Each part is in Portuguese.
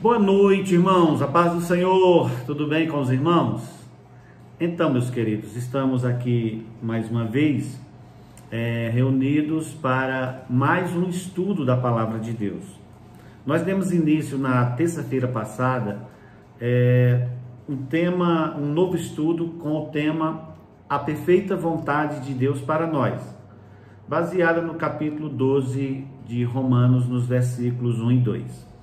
Boa noite, irmãos, a paz do Senhor, tudo bem com os irmãos? Então, meus queridos, estamos aqui mais uma vez reunidos para mais um estudo da Palavra de Deus. Nós demos início na terça-feira passada um novo estudo com o tema A Perfeita Vontade de Deus para Nós, baseada no capítulo 12 de Romanos, nos versículos 1 e 2.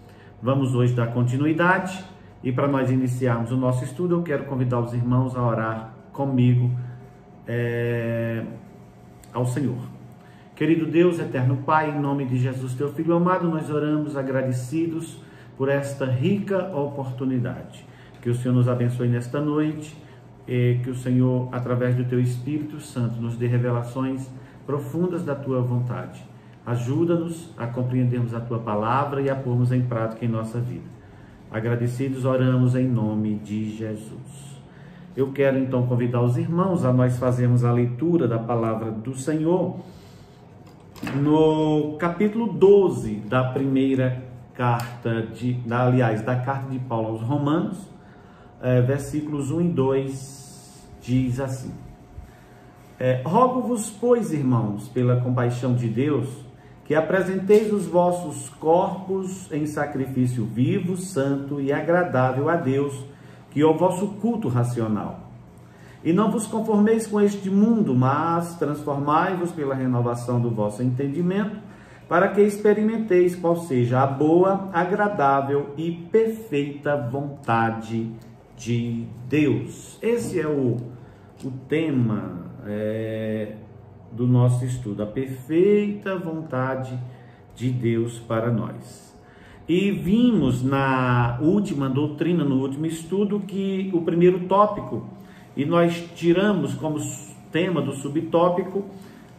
Vamos hoje dar continuidade e para nós iniciarmos o nosso estudo, eu quero convidar os irmãos a orar comigo ao Senhor. Querido Deus, eterno Pai, em nome de Jesus, teu Filho amado, nós oramos agradecidos por esta rica oportunidade. Que o Senhor nos abençoe nesta noite, que o Senhor, através do teu Espírito Santo, nos dê revelações profundas da tua vontade. Ajuda-nos a compreendermos a Tua Palavra e a pormos em prática em nossa vida. Agradecidos, oramos em nome de Jesus. Eu quero então convidar os irmãos a nós fazermos a leitura da Palavra do Senhor no capítulo 12 da primeira carta, da carta de Paulo aos Romanos, versículos 1 e 2, diz assim: Rogo-vos, pois, irmãos, pela compaixão de Deus, que apresenteis os vossos corpos em sacrifício vivo, santo e agradável a Deus, que é o vosso culto racional. E não vos conformeis com este mundo, mas transformai-vos pela renovação do vosso entendimento, para que experimenteis qual seja a boa, agradável e perfeita vontade de Deus. Esse é o tema do nosso estudo, a perfeita vontade de Deus para nós. E vimos na última doutrina, no último estudo, que o primeiro tópico, e nós tiramos como tema do subtópico,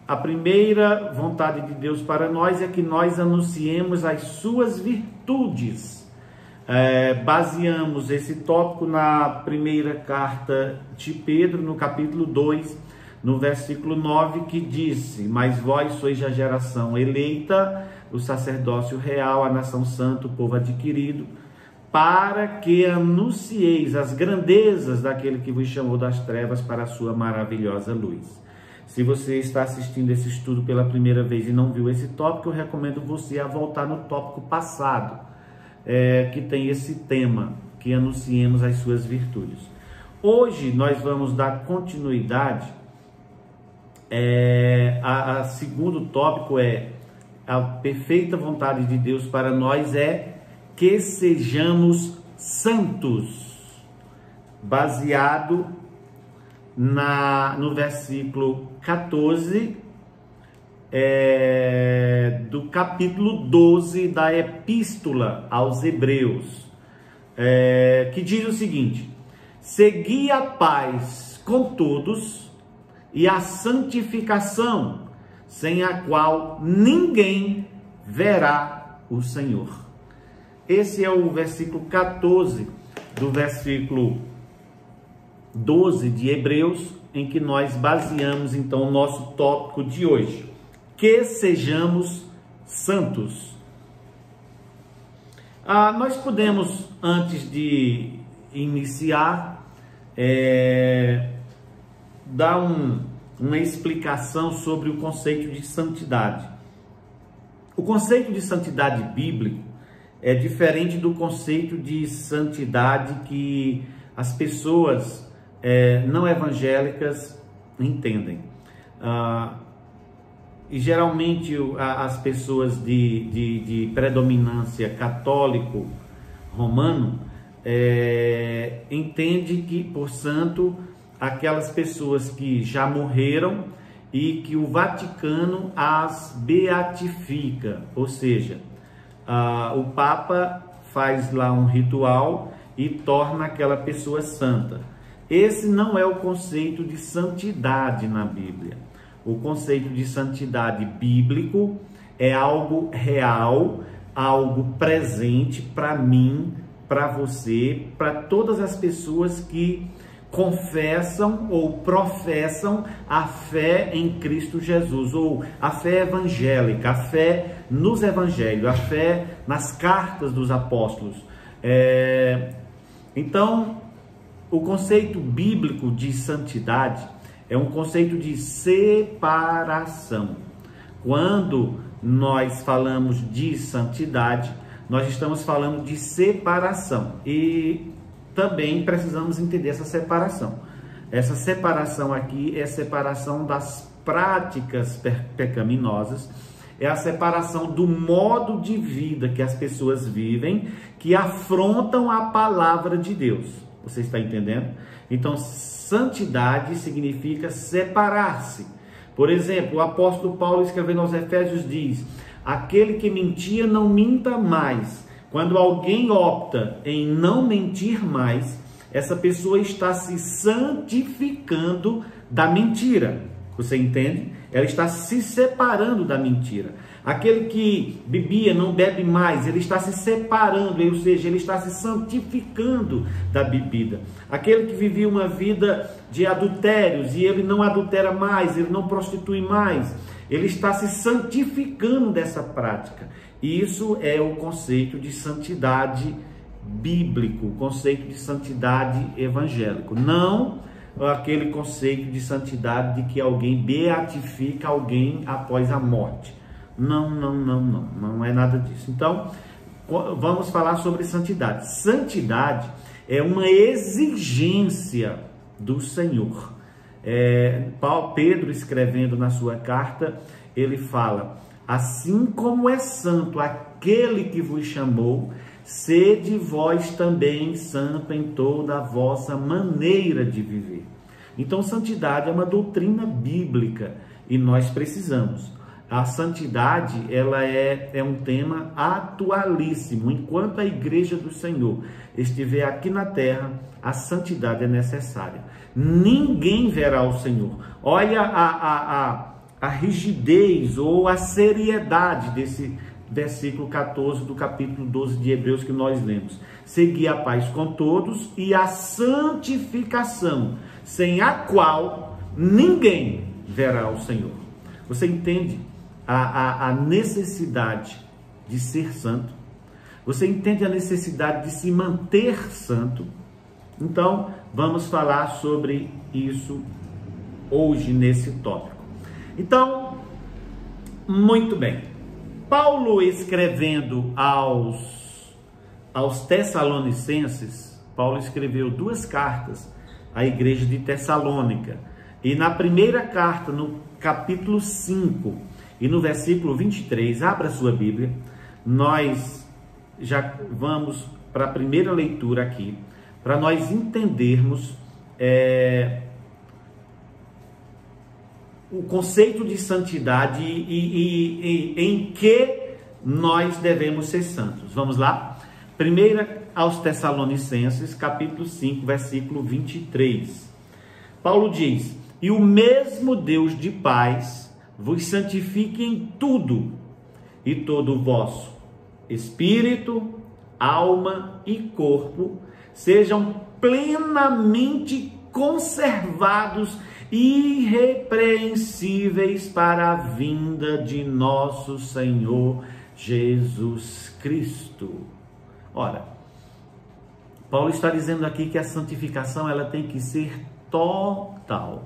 a primeira vontade de Deus para nós é que nós anunciemos as suas virtudes. Baseamos esse tópico na primeira carta de Pedro, no capítulo 2, no versículo 9, que disse: Mas vós sois a geração eleita, o sacerdócio real, a nação santa, o povo adquirido, para que anuncieis as grandezas daquele que vos chamou das trevas para a sua maravilhosa luz. Se você está assistindo esse estudo pela primeira vez e não viu esse tópico, eu recomendo você a voltar no tópico passado, que tem esse tema, que anunciemos as suas virtudes. Hoje nós vamos dar continuidade. A segundo tópico a perfeita vontade de Deus para nós que sejamos santos, baseado no versículo 14 do capítulo 12 da Epístola aos Hebreus, que diz o seguinte: segui a paz com todos e a santificação, sem a qual ninguém verá o Senhor. Esse é o versículo 14 do versículo 12 de Hebreus, em que nós baseamos então o nosso tópico de hoje: que sejamos santos. Nós podemos, antes de iniciar, dar uma explicação sobre o conceito de santidade. O conceito de santidade bíblico é diferente do conceito de santidade que as pessoas não evangélicas entendem. E geralmente as pessoas de predominância católico romano entendem que por santo aquelas pessoas que já morreram e que o Vaticano as beatifica, ou seja, o Papa faz lá um ritual e torna aquela pessoa santa. Esse não é o conceito de santidade na Bíblia. O conceito de santidade bíblico é algo real, algo presente para mim, para você, para todas as pessoas que confessam ou professam a fé em Cristo Jesus, ou a fé evangélica, a fé nos evangelhos, a fé nas cartas dos apóstolos. Então, o conceito bíblico de santidade é um conceito de separação. Quando nós falamos de santidade, nós estamos falando de separação. E também precisamos entender essa separação. Essa separação aqui é a separação das práticas pecaminosas, é a separação do modo de vida que as pessoas vivem, que afrontam a palavra de Deus. Você está entendendo? Então, santidade significa separar-se. Por exemplo, o apóstolo Paulo, escrevendo aos Efésios, diz: aquele que mentia, não minta mais. Quando alguém opta em não mentir mais, essa pessoa está se santificando da mentira. Você entende? Ela está se separando da mentira. Aquele que bebia não bebe mais, ele está se separando, ou seja, ele está se santificando da bebida. Aquele que vivia uma vida de adultérios e ele não adultera mais, ele não prostitui mais, ele está se santificando dessa prática. E isso é o conceito de santidade bíblico, o conceito de santidade evangélico. Não aquele conceito de santidade de que alguém beatifica alguém após a morte. Não é nada disso. Então, vamos falar sobre santidade. Santidade é uma exigência do Senhor. Pedro, escrevendo na sua carta, ele fala: assim como é santo aquele que vos chamou, sede vós também santo em toda a vossa maneira de viver. Então, santidade é uma doutrina bíblica e nós precisamos. A santidade, ela é um tema atualíssimo. Enquanto a igreja do Senhor estiver aqui na terra, a santidade é necessária. Ninguém verá o Senhor. Olha a rigidez ou a seriedade desse versículo 14 do capítulo 12 de Hebreus que nós lemos. Segui a paz com todos e a santificação, sem a qual ninguém verá o Senhor. Você entende a necessidade de ser santo? Você entende a necessidade de se manter santo? Então, vamos falar sobre isso hoje nesse tópico. Então, muito bem. Paulo, escrevendo aos Tessalonicenses, Paulo escreveu 2 cartas à igreja de Tessalônica. E na primeira carta, no capítulo 5 e no versículo 23, abra sua Bíblia, nós já vamos para a primeira leitura aqui, para nós entendermos o conceito de santidade e em que nós devemos ser santos. Vamos lá? Primeira aos Tessalonicenses, capítulo 5, versículo 23. Paulo diz: e o mesmo Deus de paz vos santifique em tudo, e todo o vosso espírito, alma e corpo sejam plenamente conservados irrepreensíveis para a vinda de nosso Senhor Jesus Cristo. Ora, Paulo está dizendo aqui que a santificação ela tem que ser total.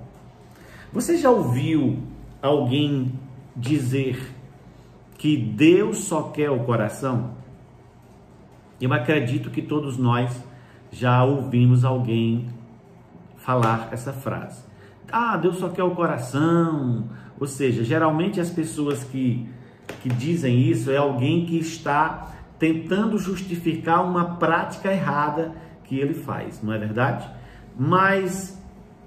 Você já ouviu alguém dizer que Deus só quer o coração? Eu acredito que todos nós já ouvimos alguém falar essa frase. Ah, Deus só quer o coração. Ou seja, geralmente as pessoas que dizem isso é alguém que está tentando justificar uma prática errada que ele faz, não é verdade? Mas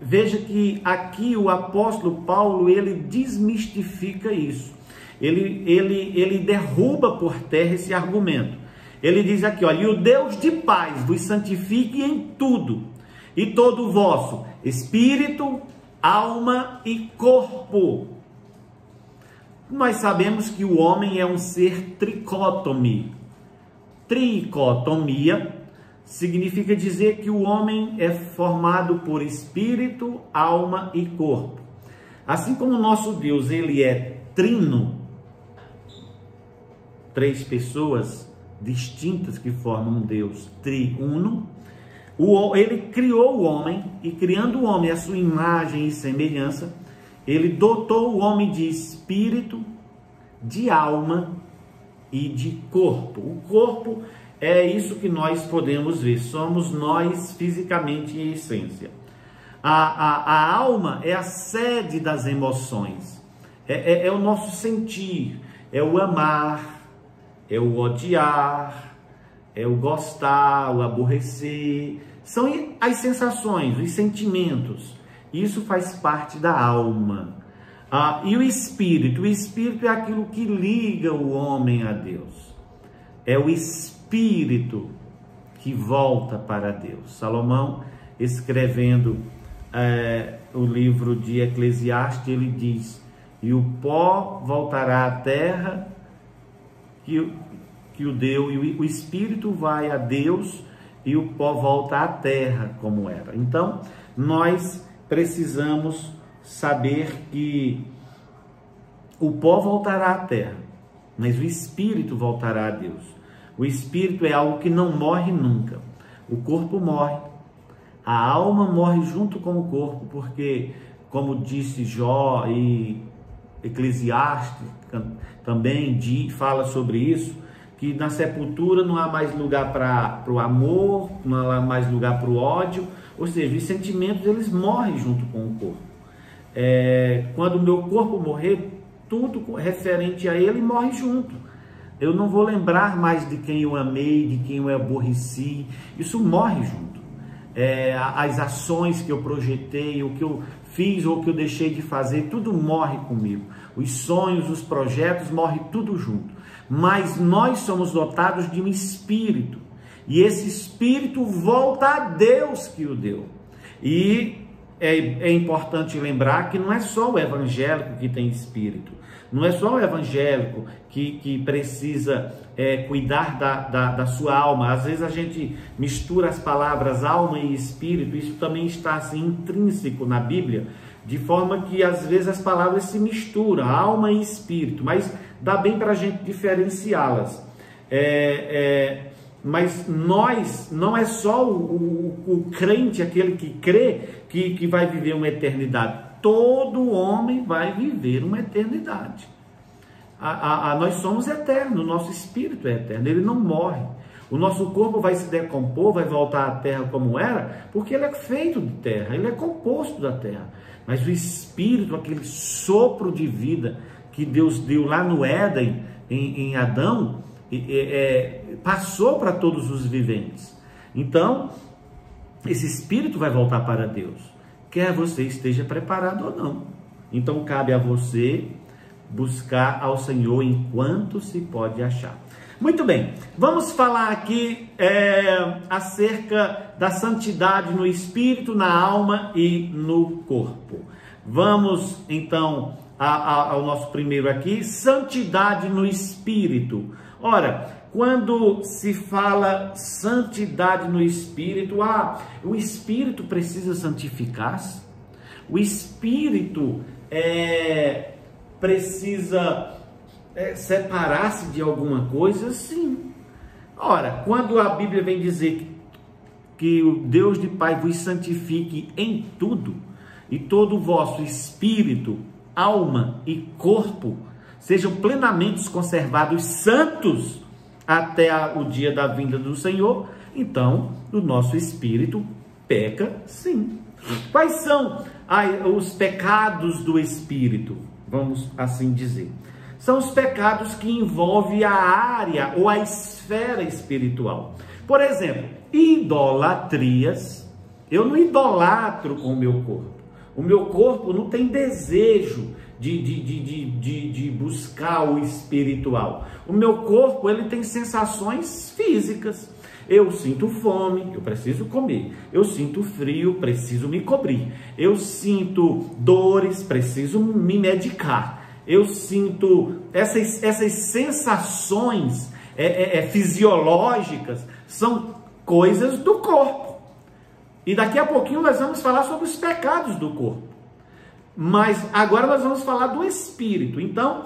veja que aqui o apóstolo Paulo, ele desmistifica isso. Ele derruba por terra esse argumento. Ele diz aqui, olha, e o Deus de paz vos santifique em tudo, e todo o vosso espírito, alma e corpo. Nós sabemos que o homem é um ser tricótome. Tricotomia significa dizer que o homem é formado por espírito, alma e corpo. Assim como o nosso Deus, ele é trino, 3 pessoas distintas que formam um Deus triuno. Ele criou o homem, e criando o homem à sua imagem e semelhança, ele dotou o homem de espírito, de alma e de corpo. O corpo é isso que nós podemos ver, somos nós fisicamente em essência. A alma é a sede das emoções, é o nosso sentir, é o amar, é o odiar, é o gostar, o aborrecer, são as sensações, os sentimentos, isso faz parte da alma. E o espírito é aquilo que liga o homem a Deus, é o espírito que volta para Deus. Salomão, escrevendo o livro de Eclesiastes, ele diz: e o pó voltará à terra que o deu, e o espírito vai a Deus e o pó volta à terra como era. Então, nós precisamos saber que o pó voltará à terra, mas o espírito voltará a Deus. O espírito é algo que não morre nunca. O corpo morre, a alma morre junto com o corpo, porque, como disse Jó e Eclesiastes também fala sobre isso, que na sepultura não há mais lugar para o amor, não há mais lugar para o ódio, ou seja, os sentimentos eles morrem junto com o corpo. Quando o meu corpo morrer, tudo referente a ele morre junto. Eu não vou lembrar mais de quem eu amei, de quem eu aborreci, isso morre junto. As ações que eu projetei, o que eu fiz ou o que eu deixei de fazer, tudo morre comigo. Os sonhos, os projetos, morre tudo junto. Mas nós somos dotados de um espírito, e esse espírito volta a Deus que o deu. E é importante lembrar que não é só o evangélico que tem espírito, não é só o evangélico que precisa cuidar da sua alma. Às vezes a gente mistura as palavras alma e espírito, isso também está assim intrínseco na Bíblia, de forma que às vezes as palavras se misturam, alma e espírito, mas dá bem para a gente diferenciá-las. Mas nós, não é só o crente, aquele que crê, que vai viver uma eternidade. Todo homem vai viver uma eternidade. Nós somos eternos, o nosso espírito é eterno, ele não morre. O nosso corpo vai se decompor, vai voltar à terra como era, porque ele é feito de terra, ele é composto da terra. Mas o espírito, aquele sopro de vida que Deus deu lá no Éden, em Adão, passou para todos os viventes. Então, esse espírito vai voltar para Deus, quer você esteja preparado ou não. Então, cabe a você buscar ao Senhor enquanto se pode achar. Muito bem, vamos falar aqui acerca da santidade no espírito, na alma e no corpo. Vamos então ao nosso primeiro aqui, santidade no espírito. Ora, quando se fala santidade no espírito, o espírito precisa santificar-se? O espírito precisa separar-se de alguma coisa? Sim. Ora, quando a Bíblia vem dizer que o Deus de Pai vos santifique em tudo, e todo o vosso espírito, alma e corpo sejam plenamente conservados santos até o dia da vinda do Senhor, então o nosso espírito peca sim. Quais são os pecados do espírito? Vamos assim dizer. São os pecados que envolvem a área ou a esfera espiritual. Por exemplo, idolatrias. Eu não idolatro com o meu corpo. O meu corpo não tem desejo de buscar o espiritual. O meu corpo, ele tem sensações físicas. Eu sinto fome, eu preciso comer. Eu sinto frio, preciso me cobrir. Eu sinto dores, preciso me medicar. Eu sinto essas sensações fisiológicas, são coisas do corpo. E daqui a pouquinho nós vamos falar sobre os pecados do corpo. Mas agora nós vamos falar do espírito. Então,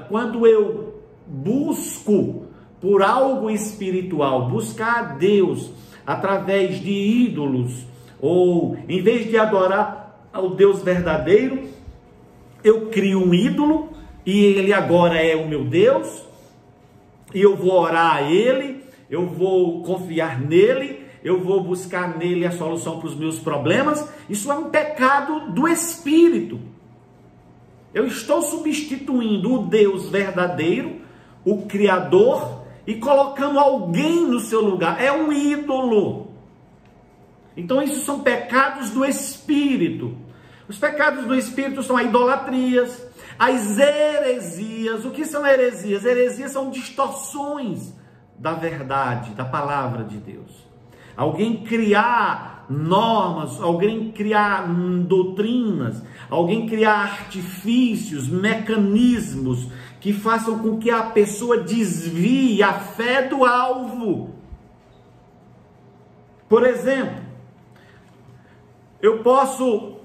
quando eu busco por algo espiritual, buscar a Deus através de ídolos, ou em vez de adorar ao Deus verdadeiro, eu crio um ídolo e ele agora é o meu Deus, e eu vou orar a ele, eu vou confiar nele, eu vou buscar nele a solução para os meus problemas. Isso é um pecado do espírito. Eu estou substituindo o Deus verdadeiro, o Criador, e colocando alguém no seu lugar. É um ídolo. Então isso são pecados do espírito. Os pecados do espírito são as idolatrias, as heresias. O que são heresias? Heresias são distorções da verdade, da palavra de Deus. Alguém criar normas, alguém criar doutrinas, alguém criar artifícios, mecanismos que façam com que a pessoa desvie a fé do alvo. Por exemplo, eu posso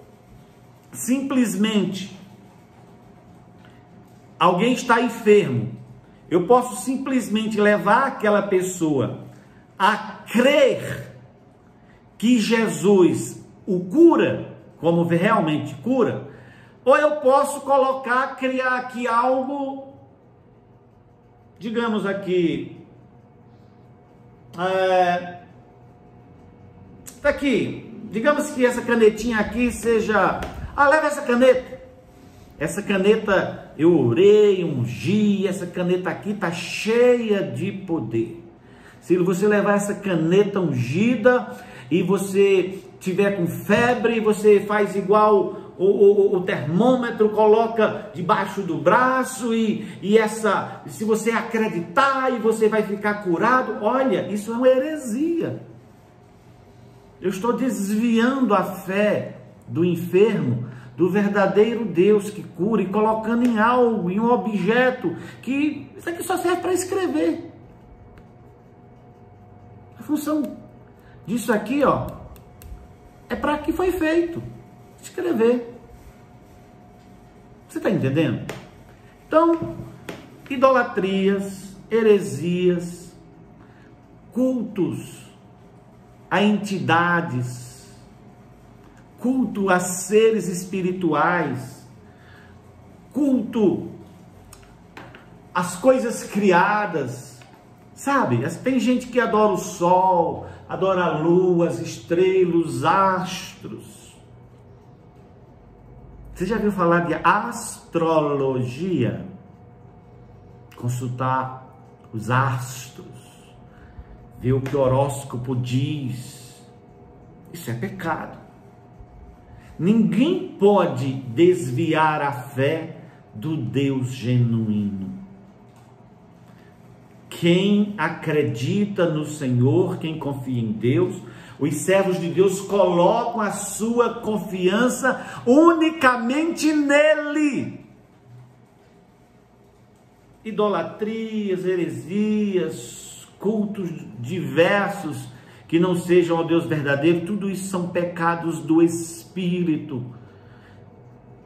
simplesmente, alguém está enfermo, eu posso simplesmente levar aquela pessoa a crer que Jesus o cura, como realmente cura, ou eu posso criar aqui algo, digamos aqui, tá aqui, digamos que essa canetinha aqui seja, leva essa caneta eu orei, ungi, essa caneta aqui está cheia de poder. Se você levar essa caneta ungida e você tiver com febre, você faz igual o termômetro, coloca debaixo do braço se você acreditar e você vai ficar curado. Olha, isso é uma heresia. Eu estou desviando a fé do enfermo do verdadeiro Deus que cura e colocando em algo, em um objeto que isso aqui só serve para escrever. A função disso aqui, é para que foi feito, escrever. Você está entendendo? Então, idolatrias, heresias, cultos a entidades, culto a seres espirituais, culto às coisas criadas, sabe? Tem gente que adora o sol, adora a lua, as estrelas, os astros. Você já viu falar de astrologia? Consultar os astros, ver o que o horóscopo diz. Isso é pecado. Ninguém pode desviar a fé do Deus genuíno. Quem acredita no Senhor, quem confia em Deus, os servos de Deus colocam a sua confiança unicamente nele. Idolatrias, heresias, cultos diversos que não sejam ao Deus verdadeiro, tudo isso são pecados do Espírito.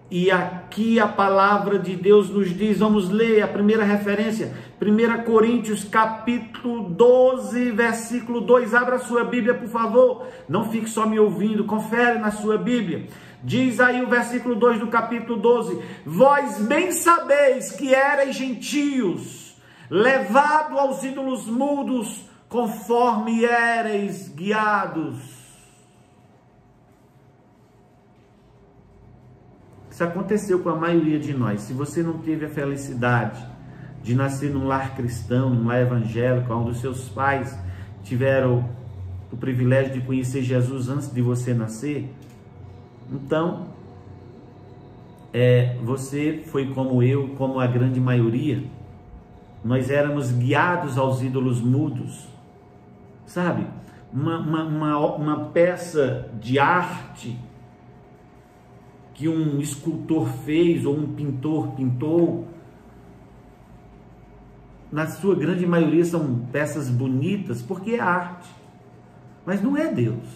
E aqui a palavra de Deus nos diz, vamos ler a primeira referência, 1 Coríntios capítulo 12, versículo 2, abra a sua Bíblia, por favor, não fique só me ouvindo, confere na sua Bíblia. Diz aí o versículo 2 do capítulo 12, vós bem sabeis que erais gentios, levado aos ídolos mudos, conforme éreis guiados. Isso aconteceu com a maioria de nós. Se você não teve a felicidade de nascer num lar cristão, num lar evangélico, onde os seus pais tiveram o privilégio de conhecer Jesus antes de você nascer, então você foi como eu, como a grande maioria. Nós éramos guiados aos ídolos mudos. Sabe, uma peça de arte que um escultor fez ou um pintor pintou, na sua grande maioria são peças bonitas porque é arte, mas não é Deus.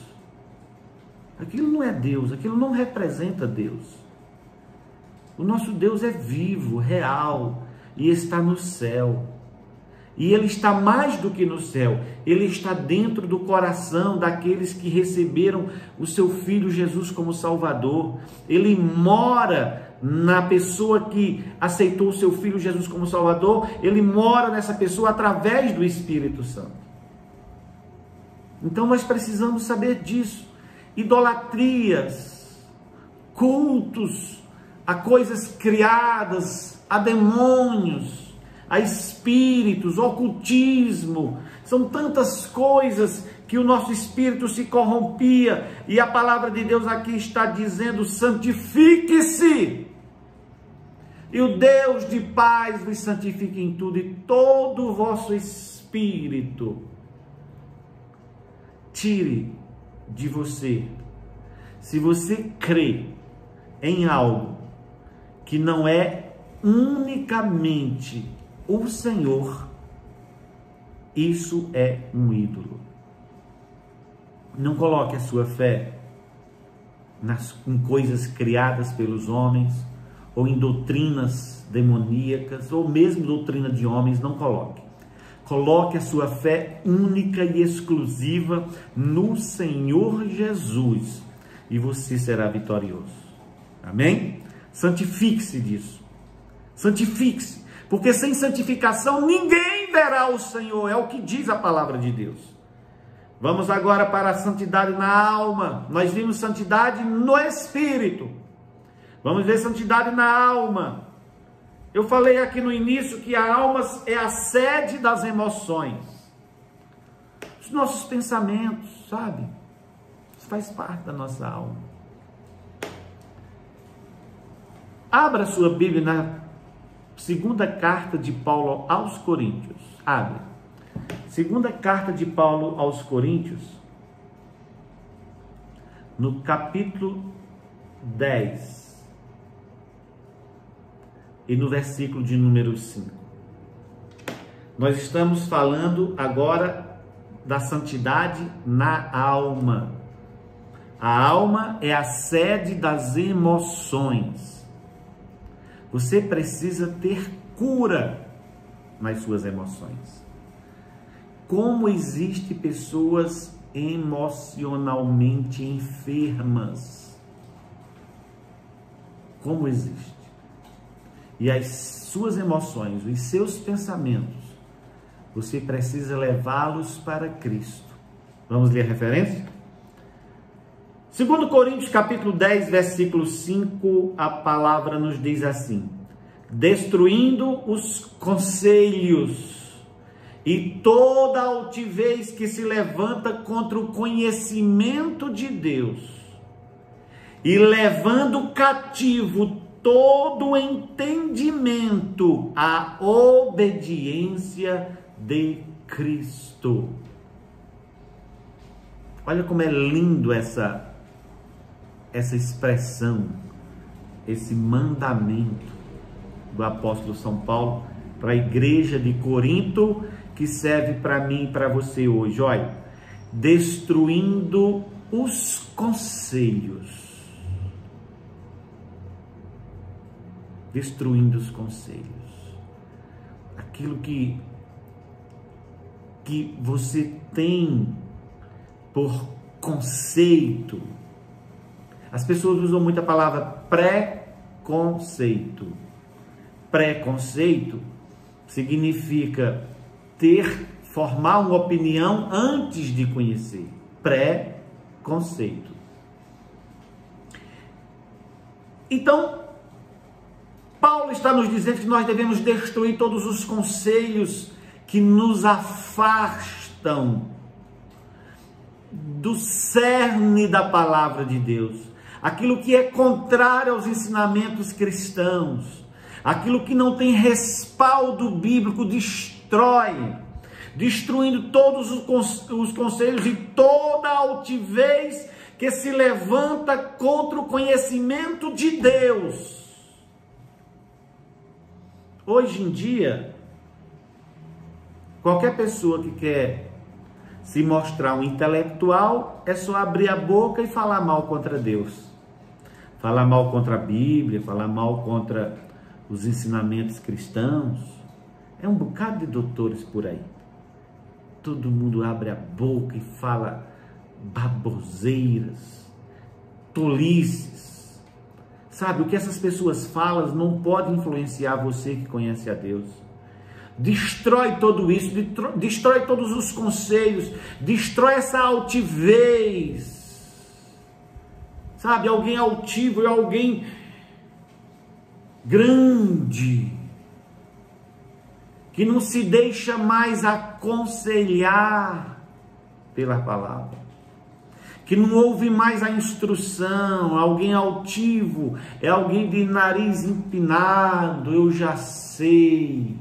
Aquilo não é Deus, aquilo não representa Deus. O nosso Deus é vivo, real e está no céu. E ele está mais do que no céu, ele está dentro do coração daqueles que receberam o seu Filho Jesus como Salvador. Ele mora na pessoa que aceitou o seu Filho Jesus como Salvador, ele mora nessa pessoa através do Espírito Santo. Então nós precisamos saber disso. Idolatrias, cultos a coisas criadas, a demônios, a espíritos, ocultismo, são tantas coisas que o nosso espírito se corrompia, e a palavra de Deus aqui está dizendo: santifique-se, e o Deus de paz vos santifique em tudo, e todo o vosso espírito tire de você. Se você crê em algo que não é unicamente o Senhor, isso é um ídolo. Não coloque a sua fé em coisas criadas pelos homens, ou em doutrinas demoníacas, ou mesmo doutrina de homens, não coloque. Coloque a sua fé única e exclusiva no Senhor Jesus, e você será vitorioso. Amém? Santifique-se disso. Santifique-se, porque sem santificação ninguém verá o Senhor, é o que diz a palavra de Deus. Vamos agora para a santidade na alma. Nós vimos santidade no espírito. Vamos ver santidade na alma. Eu falei aqui no início que a alma é a sede das emoções. Os nossos pensamentos, sabe? Isso faz parte da nossa alma. Abra sua Bíblia na segunda carta de Paulo aos Coríntios. Abre. Segunda carta de Paulo aos Coríntios, no capítulo 10 e no versículo de número 5. Nós estamos falando agora da santidade na alma. A alma é a sede das emoções. Você precisa ter cura nas suas emoções. Como existem pessoas emocionalmente enfermas? Como existe? E as suas emoções, os seus pensamentos, você precisa levá-los para Cristo. Vamos ler a referência? 2 Coríntios capítulo 10, versículo 5, a palavra nos diz assim: destruindo os conselhos e toda altivez que se levanta contra o conhecimento de Deus, e levando cativo todo o entendimento à obediência de Cristo. Olha como é lindo essa expressão, esse mandamento do apóstolo São Paulo para a igreja de Corinto, que serve para mim e para você hoje. Olha, destruindo os conselhos. Destruindo os conselhos. Aquilo que você tem por conceito. As pessoas usam muito a palavra preconceito. Preconceito significa formar uma opinião antes de conhecer. Preconceito. Então, Paulo está nos dizendo que nós devemos destruir todos os conselhos que nos afastam do cerne da palavra de Deus. Aquilo que é contrário aos ensinamentos cristãos, aquilo que não tem respaldo bíblico, destrói, destruindo todos os conselhos e toda altivez que se levanta contra o conhecimento de Deus. Hoje em dia, qualquer pessoa que quer se mostrar um intelectual, é só abrir a boca e falar mal contra Deus. Falar mal contra a Bíblia, falar mal contra os ensinamentos cristãos. É um bocado de doutores por aí. Todo mundo abre a boca e fala baboseiras, tolices. Sabe, o que essas pessoas falam não pode influenciar você que conhece a Deus. Destrói tudo isso, destrói todos os conselhos, destrói essa altivez. Sabe, alguém altivo é alguém grande, que não se deixa mais aconselhar pela palavra, que não ouve mais a instrução. Alguém altivo é alguém de nariz empinado. Eu já sei,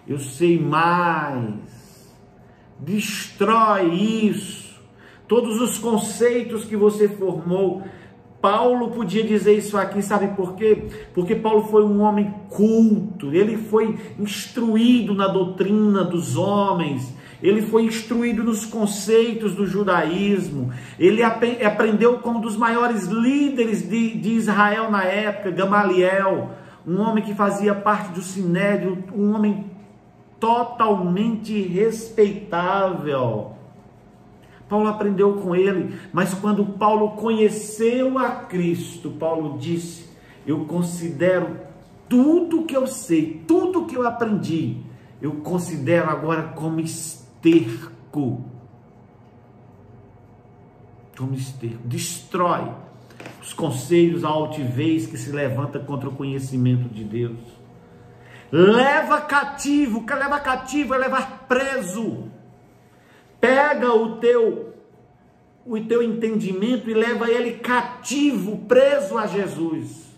eu sei mais. Destrói isso, todos os conceitos que você formou. Paulo podia dizer isso aqui, sabe por quê? Porque Paulo foi um homem culto, ele foi instruído na doutrina dos homens, ele foi instruído nos conceitos do judaísmo, ele aprendeu com um dos maiores líderes de Israel na época, Gamaliel, um homem que fazia parte do Sinédrio, um homem totalmente respeitável. Paulo aprendeu com ele, mas quando Paulo conheceu a Cristo, Paulo disse: eu considero tudo que eu sei, tudo que eu aprendi, eu considero agora como esterco. Como esterco. Destrói os conselhos, a altivez que se levanta contra o conhecimento de Deus. Leva cativo, que leva cativo é levar preso. Pega o teu entendimento e leva ele cativo, preso a Jesus.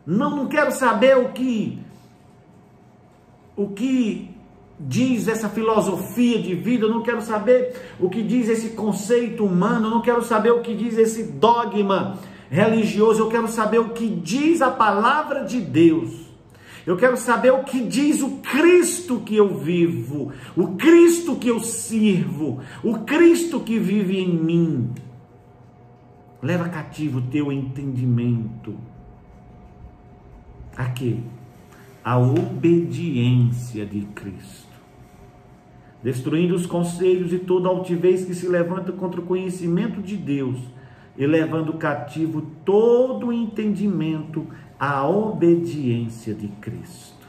Não quero saber o que diz essa filosofia de vida, eu não quero saber o que diz esse conceito humano, eu não quero saber o que diz esse dogma religioso, eu quero saber o que diz a palavra de Deus. Eu quero saber o que diz o Cristo que eu vivo, o Cristo que eu sirvo, o Cristo que vive em mim. Leva cativo o teu entendimento. A quê? A obediência de Cristo. Destruindo os conselhos e toda altivez que se levanta contra o conhecimento de Deus, e levando cativo todo o entendimento à obediência de Cristo.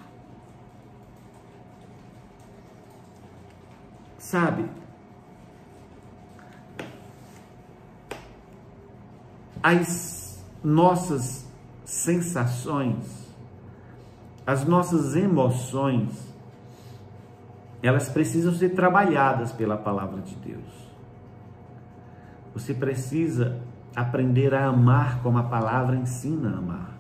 Sabe, as nossas sensações, as nossas emoções, elas precisam ser trabalhadas pela palavra de Deus. Você precisa aprender a amar como a palavra ensina a amar.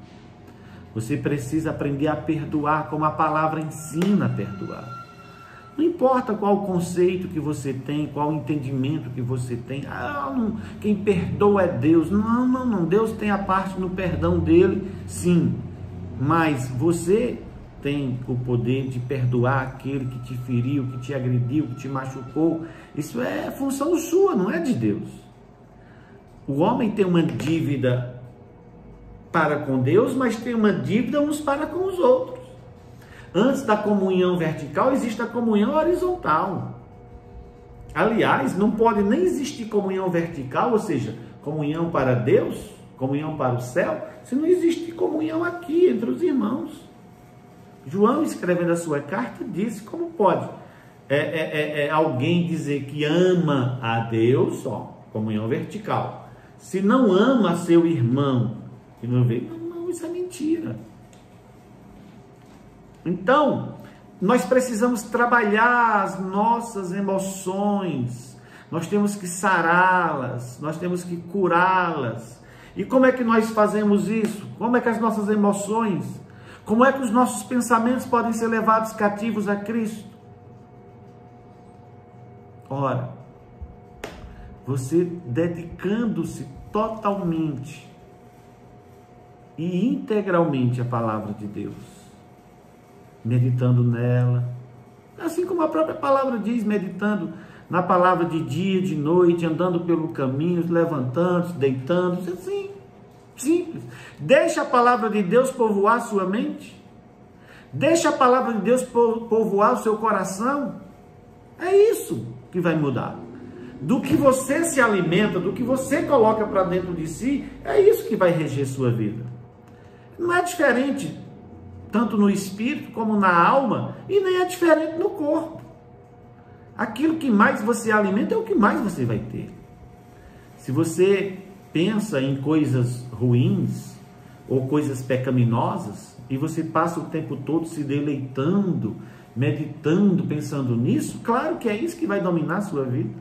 Você precisa aprender a perdoar como a palavra ensina a perdoar. Não importa qual o conceito que você tem, qual o entendimento que você tem. Quem perdoa é Deus. Não. Deus tem a parte no perdão dele, sim. Mas você tem o poder de perdoar aquele que te feriu, que te agrediu, que te machucou. Isso é função sua, não é de Deus. O homem tem uma dívida para com Deus, mas tem uma dívida uns para com os outros. Antes da comunhão vertical, existe a comunhão horizontal. Aliás, não pode nem existir comunhão vertical, ou seja, comunhão para Deus, comunhão para o céu, se não existe comunhão aqui entre os irmãos. João, escrevendo a sua carta, disse como pode alguém dizer que ama a Deus, comunhão vertical. Se não ama seu irmão, que não vê, não, isso é mentira. Então, nós precisamos trabalhar as nossas emoções, nós temos que sará-las, nós temos que curá-las. E como é que nós fazemos isso? Como é que as nossas emoções, como é que os nossos pensamentos podem ser levados cativos a Cristo? Ora, você dedicando-se totalmente e integralmente à palavra de Deus, meditando nela, assim como a própria palavra diz, meditando na palavra de dia, de noite, andando pelo caminho, levantando-se, deitando-se, assim, simples. Deixa a palavra de Deus povoar sua mente. Deixa a palavra de Deus povoar o seu coração. É isso que vai mudar. Do que você se alimenta, do que você coloca para dentro de si, é isso que vai reger sua vida. Não é diferente tanto no espírito como na alma, e nem é diferente no corpo. Aquilo que mais você alimenta é o que mais você vai ter. Se você pensa em coisas ruins ou coisas pecaminosas, e você passa o tempo todo se deleitando, meditando, pensando nisso, claro que é isso que vai dominar a sua vida.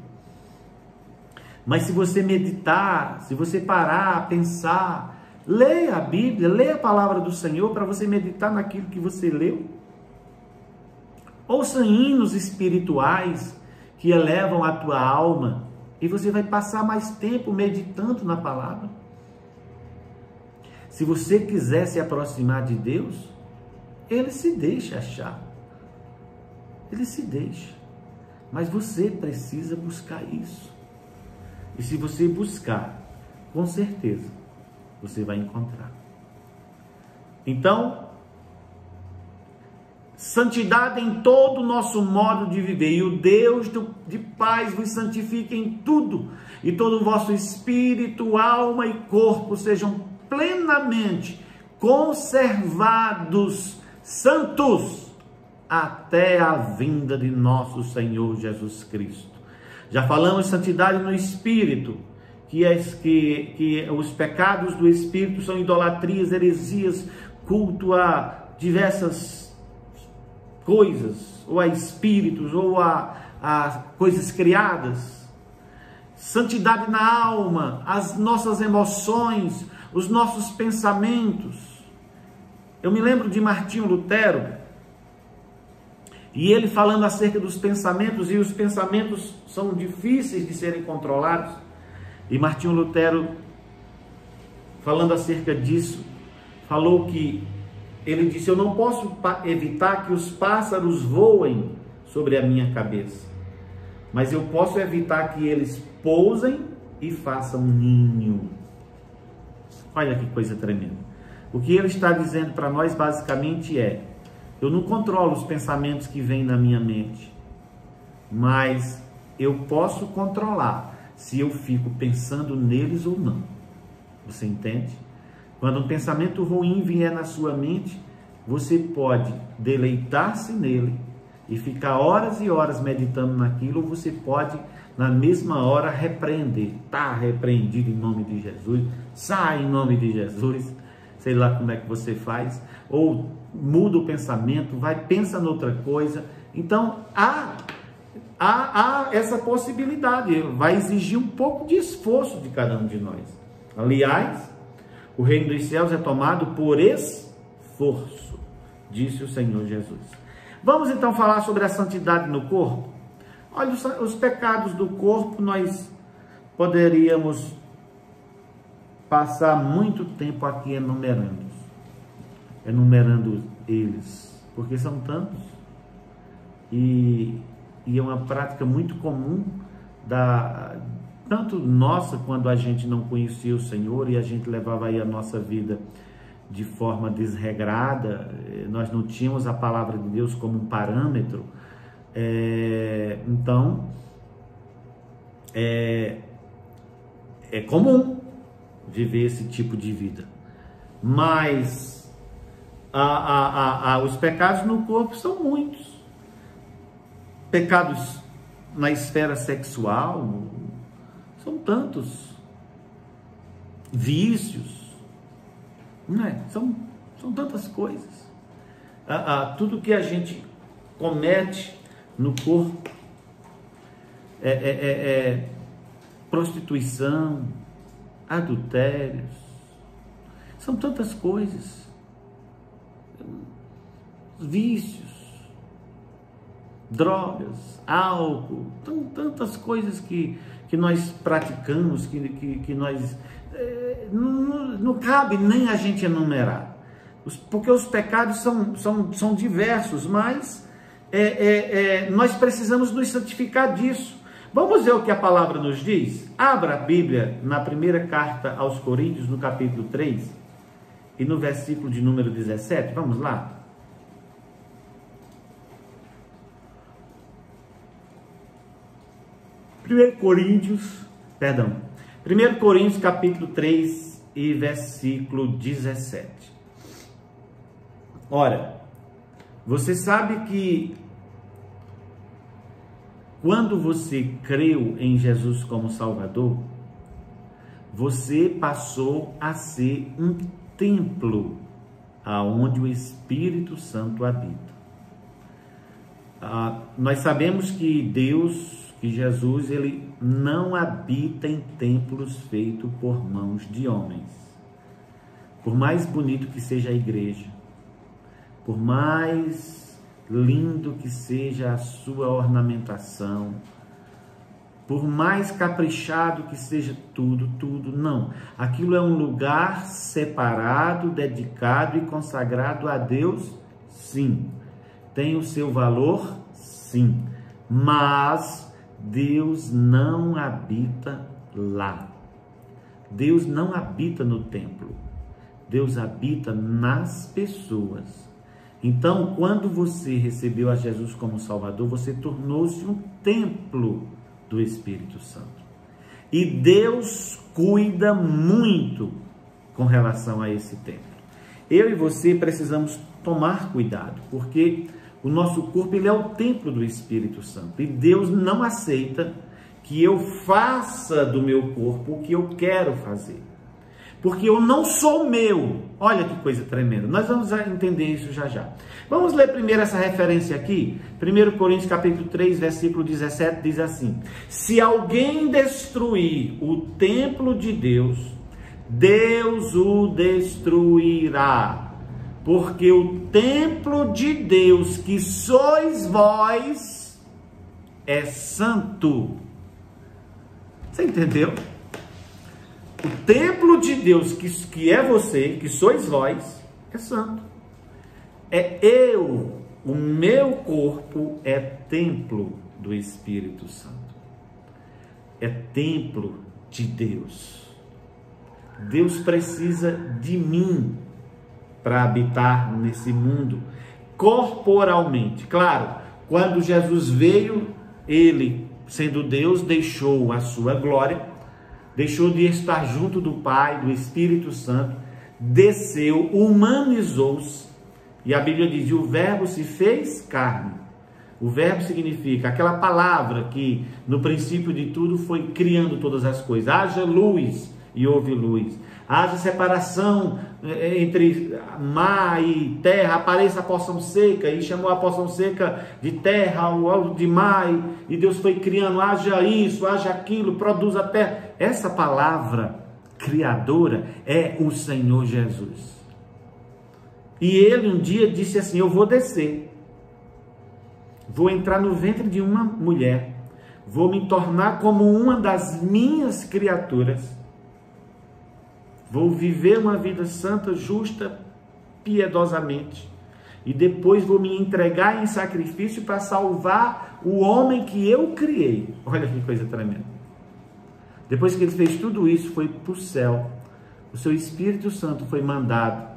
Mas se você meditar, se você parar, pensar, leia a Bíblia, leia a palavra do Senhor para você meditar naquilo que você leu. Ouça hinos espirituais que elevam a tua alma e você vai passar mais tempo meditando na palavra. Se você quiser se aproximar de Deus, Ele se deixa achar. Ele se deixa. Mas você precisa buscar isso. E se você buscar, com certeza, você vai encontrar. Então, santidade em todo o nosso modo de viver. E o Deus de paz vos santifique em tudo. E todo o vosso espírito, alma e corpo sejam plenamente conservados, santos, até a vinda de nosso Senhor Jesus Cristo. Já falamos de santidade no espírito, que os pecados do espírito são idolatrias, heresias, culto a diversas coisas, ou a espíritos, ou a coisas criadas. Santidade na alma, as nossas emoções, os nossos pensamentos. Eu me lembro de Martinho Lutero, e ele falando acerca dos pensamentos, e os pensamentos são difíceis de serem controlados. E Martinho Lutero, falando acerca disso, falou que, ele disse, eu não posso evitar que os pássaros voem sobre a minha cabeça, mas eu posso evitar que eles pousem e façam ninho. Olha que coisa tremenda. O que ele está dizendo para nós basicamente é, eu não controlo os pensamentos que vêm na minha mente, mas eu posso controlar se eu fico pensando neles ou não. Você entende? Quando um pensamento ruim vier na sua mente, você pode deleitar-se nele e ficar horas e horas meditando naquilo, ou você pode, na mesma hora, repreender. Está repreendido em nome de Jesus, sai em nome de Jesus, sei lá como é que você faz, ou muda o pensamento, pensa noutra coisa. Então, há essa possibilidade, vai exigir um pouco de esforço de cada um de nós. Aliás, o reino dos céus é tomado por esforço, disse o Senhor Jesus. Vamos então falar sobre a santidade no corpo? Olha, os pecados do corpo nós poderíamos passar muito tempo aqui enumerando eles, porque são tantos, e é uma prática muito comum, tanto nossa, quando a gente não conhecia o Senhor e a gente levava aí a nossa vida de forma desregrada, nós não tínhamos a palavra de Deus como um parâmetro, então é comum viver esse tipo de vida. Mas os pecados no corpo são muitos. Pecados na esfera sexual, são tantos. Vícios, não é? São tantas coisas. Tudo que a gente comete no corpo prostituição, adultérios, são tantas coisas, vícios, drogas, álcool, tantas coisas que nós praticamos, que nós não cabe nem a gente enumerar, porque os pecados são diversos, mas nós precisamos nos santificar disso. Vamos ver o que a palavra nos diz? Abra a Bíblia na primeira carta aos Coríntios, no capítulo 3, e no versículo de número 17, vamos lá? 1 Coríntios capítulo 3 e versículo 17. Ora, você sabe que quando você creu em Jesus como Salvador, você passou a ser um templo aonde o Espírito Santo habita. Nós sabemos que Deus, que Jesus, ele não habita em templos feitos por mãos de homens. Por mais bonito que seja a igreja, por mais lindo que seja a sua ornamentação, por mais caprichado que seja tudo, não. Aquilo é um lugar separado, dedicado e consagrado a Deus, sim. Tem o seu valor, sim. Mas Deus não habita lá. Deus não habita no templo. Deus habita nas pessoas. Então, quando você recebeu a Jesus como Salvador, você tornou-se um templo do Espírito Santo. E Deus cuida muito com relação a esse templo. Eu e você precisamos tomar cuidado, porque o nosso corpo, ele é o templo do Espírito Santo. E Deus não aceita que eu faça do meu corpo o que eu quero fazer. Porque eu não sou meu. Olha que coisa tremenda. Nós vamos entender isso já já. Vamos ler primeiro essa referência aqui. 1 Coríntios capítulo 3, versículo 17, diz assim: se alguém destruir o templo de Deus, Deus o destruirá. Porque o templo de Deus, que sois vós, é santo. Você entendeu? O templo de Deus, que é você, que sois vós, é santo. É eu, o meu corpo é templo do Espírito Santo. É templo de Deus. Deus precisa de mim para habitar nesse mundo corporalmente. Claro, quando Jesus veio, ele, sendo Deus, deixou a sua glória, deixou de estar junto do Pai, do Espírito Santo, desceu, humanizou-se, e a Bíblia diz, o verbo se fez carne. O verbo significa aquela palavra que no princípio de tudo foi criando todas as coisas. Haja luz e houve luz. Haja separação entre mar e terra, apareça a porção seca, e chamou a porção seca de terra, ou de mar, e Deus foi criando, haja isso, haja aquilo, produz a terra. Essa palavra criadora é o Senhor Jesus. E ele um dia disse assim, eu vou descer, vou entrar no ventre de uma mulher, vou me tornar como uma das minhas criaturas, vou viver uma vida santa, justa, piedosamente. E depois vou me entregar em sacrifício para salvar o homem que eu criei. Olha que coisa tremenda. Depois que ele fez tudo isso, foi para o céu. O seu Espírito Santo foi mandado.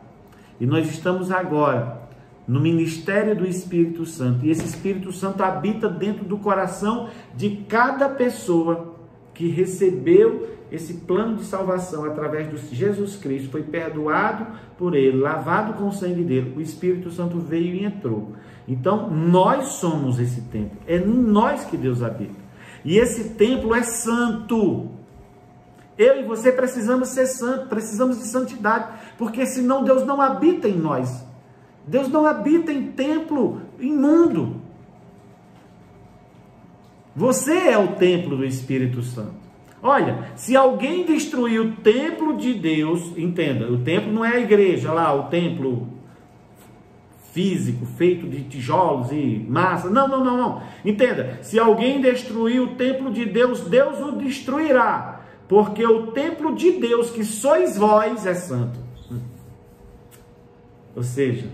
E nós estamos agora no ministério do Espírito Santo. E esse Espírito Santo habita dentro do coração de cada pessoa que recebeu esse plano de salvação através de Jesus Cristo, foi perdoado por ele, lavado com o sangue dele, o Espírito Santo veio e entrou. Então, nós somos esse templo, é em nós que Deus habita. E esse templo é santo. Eu e você precisamos ser santos, precisamos de santidade, porque senão Deus não habita em nós. Deus não habita em templo imundo. Você é o templo do Espírito Santo. Olha, se alguém destruir o templo de Deus, entenda, o templo não é a igreja lá, o templo físico, feito de tijolos e massa, não. Entenda, se alguém destruir o templo de Deus, Deus o destruirá, porque o templo de Deus, que sois vós, é santo. Ou seja,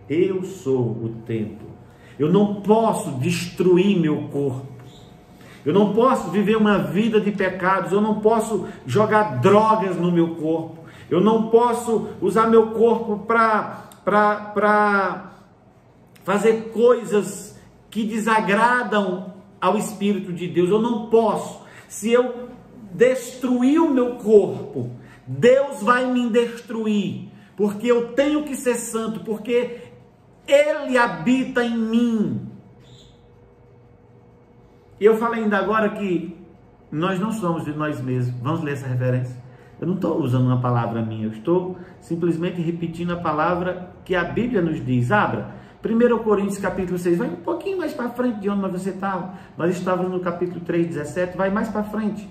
eu sou o templo. Eu não posso destruir meu corpo. Eu não posso viver uma vida de pecados, eu não posso jogar drogas no meu corpo, eu não posso usar meu corpo para fazer coisas que desagradam ao Espírito de Deus. Eu não posso. Se eu destruir o meu corpo, Deus vai me destruir, porque eu tenho que ser santo, porque Ele habita em mim. E eu falei ainda agora que nós não somos de nós mesmos. Vamos ler essa referência? Eu não estou usando uma palavra minha, eu estou simplesmente repetindo a palavra que a Bíblia nos diz. Abra 1 Coríntios capítulo 6, vai um pouquinho mais para frente de onde você estava. Nós estávamos no capítulo 3, 17, vai mais para frente.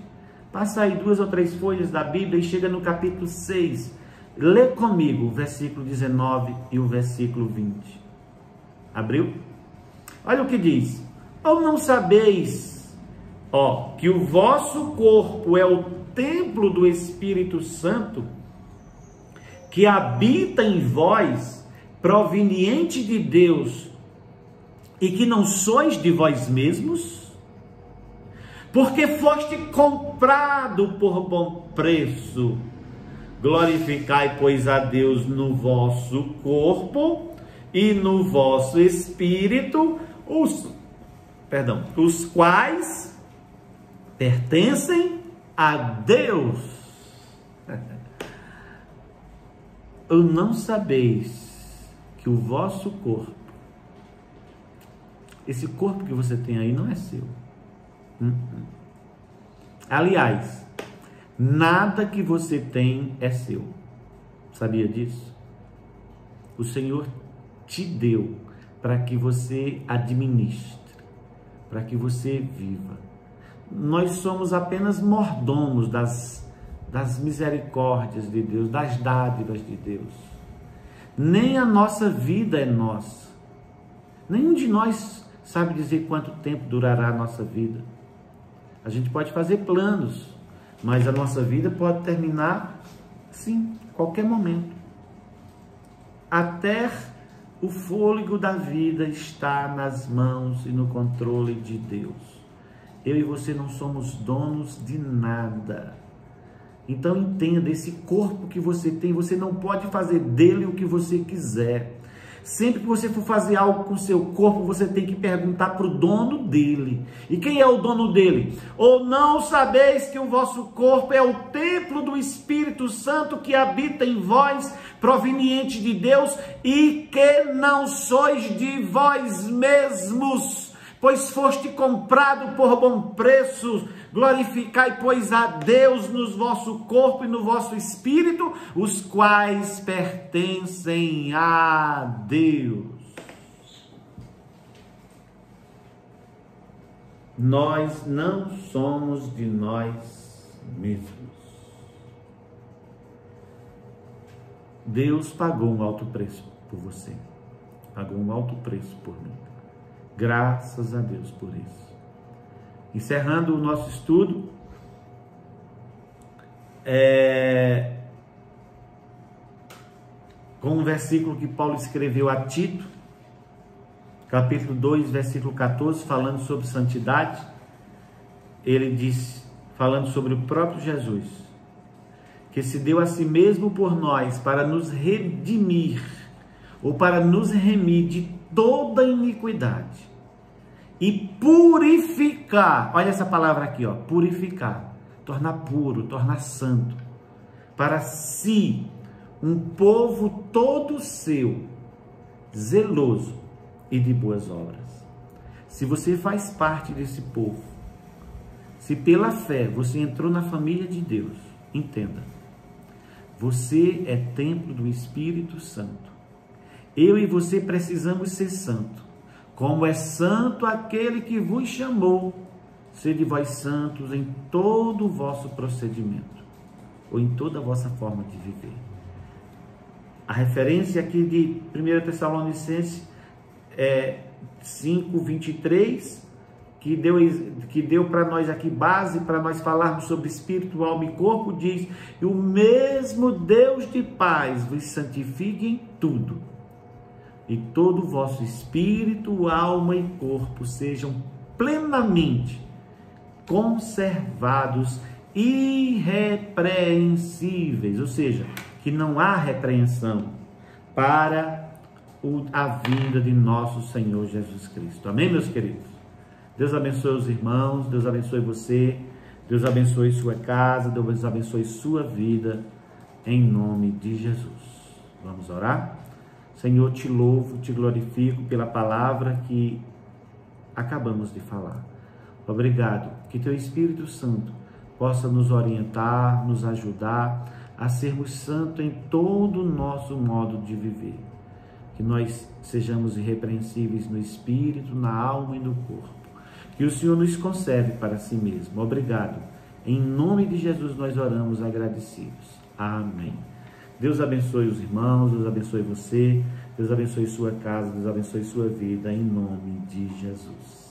Passa aí 2 ou 3 folhas da Bíblia e chega no capítulo 6. Lê comigo o versículo 19 e o versículo 20. Abriu? Olha o que diz. Ou não sabeis, que o vosso corpo é o templo do Espírito Santo, que habita em vós, proveniente de Deus, e que não sois de vós mesmos? Porque foste comprado por bom preço. Glorificai, pois, a Deus no vosso corpo e no vosso espírito, os quais pertencem a Deus. Ou não sabeis que o vosso corpo, esse corpo que você tem aí, não é seu. Aliás, nada que você tem é seu. Sabia disso? O Senhor te deu para que você administre, para que você viva. Nós somos apenas mordomos das misericórdias de Deus, das dádivas de Deus. Nem a nossa vida é nossa. Nenhum de nós sabe dizer quanto tempo durará a nossa vida. A gente pode fazer planos, mas a nossa vida pode terminar, sim, qualquer momento. Até o fôlego da vida está nas mãos e no controle de Deus. Eu e você não somos donos de nada. Então entenda, esse corpo que você tem, você não pode fazer dele o que você quiser. Sempre que você for fazer algo com o seu corpo, você tem que perguntar para o dono dele. E quem é o dono dele? Ou não sabeis que o vosso corpo é o templo do Espírito Santo que habita em vós, proveniente de Deus, e que não sois de vós mesmos, pois foste comprado por bom preço. Glorificai, pois, a Deus no vosso corpo e no vosso espírito, os quais pertencem a Deus. Nós não somos de nós mesmos. Deus pagou um alto preço por você. Pagou um alto preço por mim. Graças a Deus por isso. Encerrando o nosso estudo, com um versículo que Paulo escreveu a Tito, capítulo 2, versículo 14, falando sobre santidade. Ele diz, falando sobre o próprio Jesus, que se deu a si mesmo por nós para nos redimir, ou para nos remir de toda iniquidade, e purificar, olha essa palavra aqui, purificar, tornar puro, tornar santo, para si um povo todo seu, zeloso e de boas obras. Se você faz parte desse povo, se pela fé você entrou na família de Deus, entenda, você é templo do Espírito Santo. Eu e você precisamos ser santo. Como é santo aquele que vos chamou, sede vós santos em todo o vosso procedimento, ou em toda a vossa forma de viver. A referência aqui de 1 Tessalonicenses 5:23, que deu para nós aqui base, para nós falarmos sobre espírito, alma e corpo, diz: e o mesmo Deus de paz vos santifique em tudo, e todo o vosso espírito, alma e corpo sejam plenamente conservados, irrepreensíveis, ou seja, que não há repreensão para a vinda de nosso Senhor Jesus Cristo. Amém, meus queridos? Deus abençoe os irmãos, Deus abençoe você, Deus abençoe sua casa, Deus abençoe sua vida, em nome de Jesus. Vamos orar? Senhor, te louvo, te glorifico pela palavra que acabamos de falar. Obrigado, que teu Espírito Santo possa nos orientar, nos ajudar a sermos santos em todo o nosso modo de viver. Que nós sejamos irrepreensíveis no espírito, na alma e no corpo. Que o Senhor nos conserve para si mesmo. Obrigado. Em nome de Jesus nós oramos agradecidos. Amém. Deus abençoe os irmãos, Deus abençoe você, Deus abençoe sua casa, Deus abençoe sua vida, em nome de Jesus.